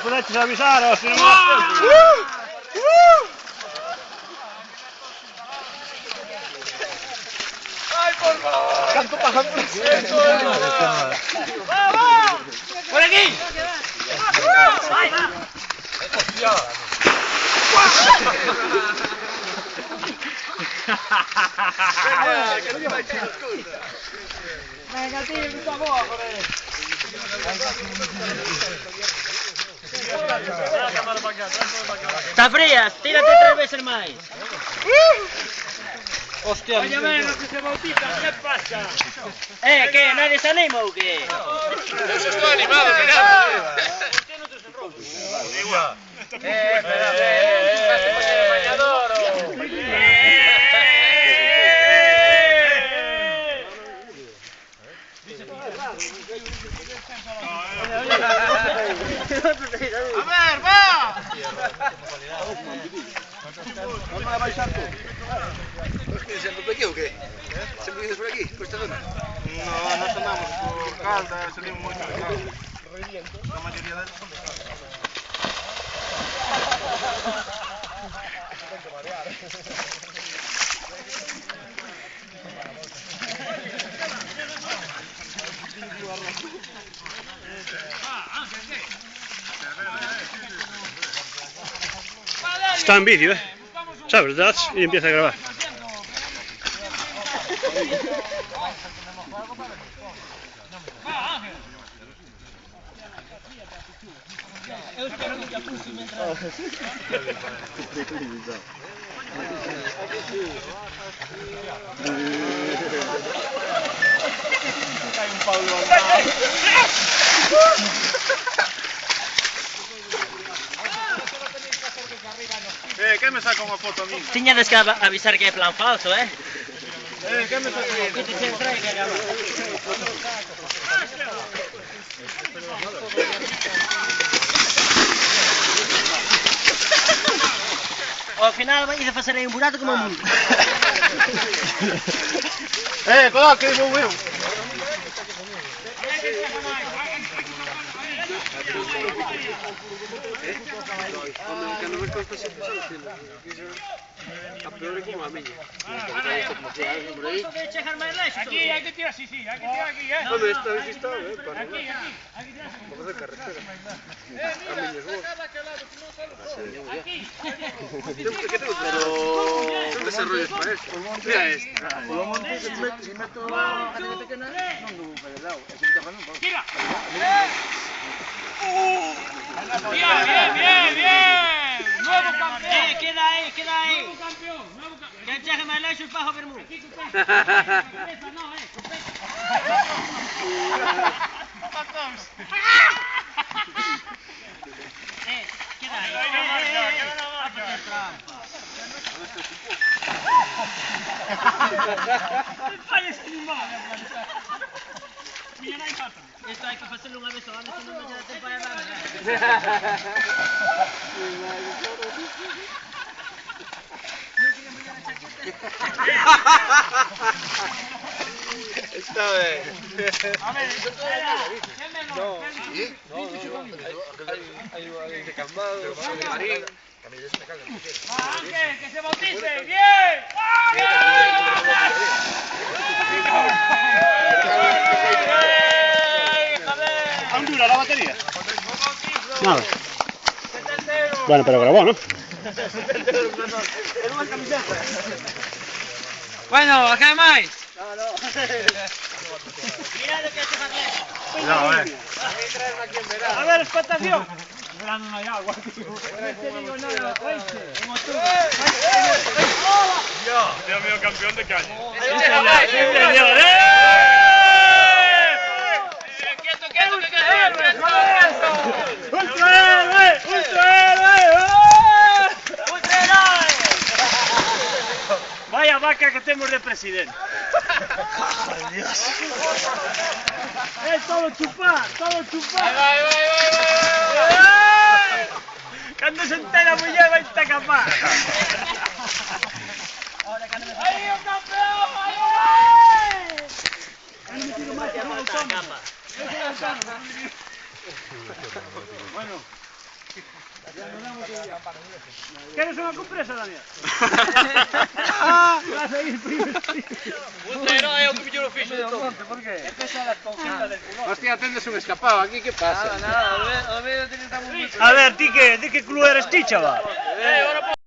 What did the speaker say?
Potete avvisare o se non ¡Ay, por favor! ¡Canto paja! ¡Por aquí! Venga, tío, questa boa, Está fría, tírate 3 veces más. Hostia, Oye, menos que se bautiza, ¿qué pasa? ¿Qué? ¿No eres animo o qué? Yo estoy animado, mirad. ¿Por qué no te sonrojas? Igual. Espera, el bañador. A ver, va. ¿No me la vais a hacer? ¿Siempre por aquí o qué? ¿Siempre vienes por aquí? ¿Por esta zona? No, no sonamos por Calda, salimos mucho de Calda. La mayoría de ellos son de Calda. Está en vídeo, ¿sabes? Das y empieza a grabar. ¿Qué me saca una foto a mí? Tiñades que avisar que é plan falso, ¿Qué me saca una foto? Ao final vai de facer aí un burato como un mundo. Cuidado que vou eu. Quando me consta sempre só a peor que uma minha. Aquí, hay que tirar, sí, hay que tirar aquí, Hombre, esta vez está, para Aquí, aquí tiras. vamos a carretera. Aquí. ¿Qué tengo? Pero son desarrollos para esto. Mira esta. Si meto a carrete pequena, non dou pedalado. E se me toca non, vamos. Tira. Bien. Nuevo campeón. Queda aí. Nuevo campeón. Que chegue máis leixo e fajo vermú. Aquí con peso. Con peso, no, con peso. Queda aí. Falles animal. Mira, non hai falta. Isto hai que facelo unha vez ao ano, senón non lle dá tempo a nada. Está bien. A ver, ¿qué menor? Hay alguien de Cambado, de Marín. Ángel, que se bautice. Bien. ¿Aún dura la batería? Nada. Bueno, pero grabó, ¿no? Bueno, ¿qué más? Mira lo que hace más lejos. Cuidado, A ver, expectación. En verano no hay agua, tío. Te digo nada, oíste. Como tú. Dios mío, campeón de calle. Vaya vaca que tenemos de presidente. Todo chupar, todo chupar. Ahí va. Cuando se entera muy ya va a estar capaz. ¡Ahí, un campeón! Bueno. ¿Quieres una compresa, Daniel? Vas a ir primero. Puntero é o que mellor o fixo de todo. ¿Por qué? Empezó las conquistas del culo. Hostia, tendes un escapado aquí, ¿qué pasa? A ver, di que club eres ti, chaval. Ahora